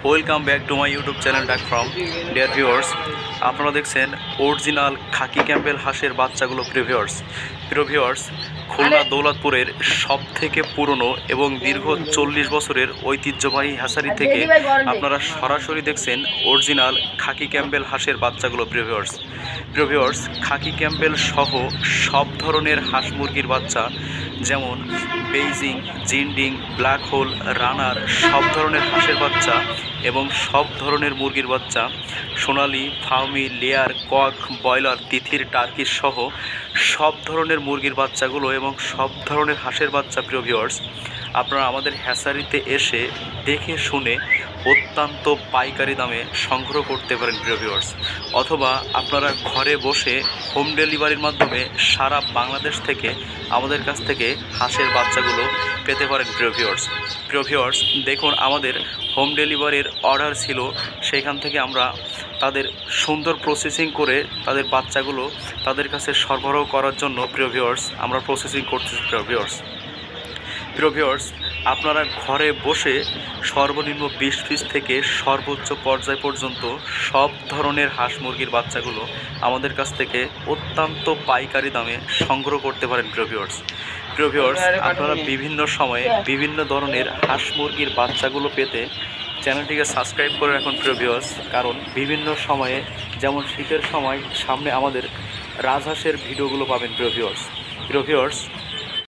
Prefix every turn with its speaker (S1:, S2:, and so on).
S1: Welcome back to my YouTube channel ডাক from dear viewers. আপনারা দেখছেন অরিজিনাল খাকি Campbell হাঁসের বাচ্চাগুলো। প্রিয় ভিউয়ার্স, খুলনা দৌলতপুরের সবথেকে পুরনো এবং দীর্ঘ 40 বছরের ঐতিহ্যবাহী হ্যাচারি থেকে আপনারা সরাসরি দেখছেন অরিজিনাল খাকি ক্যাম্পেল হাঁসের বাচ্চাগুলো। প্রিয় ভিউয়ার্স, খাকি ক্যাম্পেল সহ সব ধরনের হাঁস মুরগির বাচ্চা, যেমন বেইজিং, জিন্ডিং, ব্ল্যাক হোল, রানার, সব ধরনের হাঁসের বাচ্চা এবং সব ধরনের মুরগির বাচ্চা, সোনালি, ফার্মি, লেয়ার, কক, ব্রয়লার, তিথির, টার্কিশ সহ সব ধরনের মুরগির বাচ্চাগুলো এবং সব ধরনের হাঁসের বাচ্চা প্রিয় ভিউয়ার্স আপনারা আমাদের হ্যাচারিতে এসে দেখে শুনে অত্যন্ত পাইকারি দামে সংগ্রহ করতে পারেন প্রিয় ভিউয়ার্স। অথবা আপনারা ঘরে বসে হোম ডেলিভারির মাধ্যমে সারা বাংলাদেশ থেকে আমাদের কাছ থেকে হাঁসের বাচ্চাগুলো পেতে পারেন প্রিয় ভিউয়ার্স দেখুন, আমাদের হোম ডেলিভারির অর্ডার ছিল, সেইখান থেকে আমরা তাদের সুন্দর প্রসেসিং করে তাদের বাচ্চাগুলো তাদের কাছে সরবরাহ করার জন্য প্রিয় ভিউয়ার্স আমরা প্রসেসিং করতেছি। প্রিয় ভিউয়ার্স, আপনারা ঘরে বসে সর্বনিম্ন 20 পিস থেকে সর্বোচ্চ পর্যায় পর্যন্ত সব ধরনের হাঁস মুরগির বাচ্চাগুলো আমাদের কাছ থেকে অত্যন্ত পাইকারি দামে সংগ্রহ করতে পারেন প্রিয় ভিউয়ার্স আপনারা বিভিন্ন সময়ে বিভিন্ন ধরনের হাঁস মুরগির বাচ্চাগুলো পেতে চ্যানেলটিকে সাবস্ক্রাইব করে রাখুন প্রিয় ভিউয়ার্স। কারণ বিভিন্ন সময়ে, যেমন শীতের সময় সামনে, আমাদের রাজহাঁসের ভিডিওগুলো পাবেন প্রিয় ভিউয়ার্স।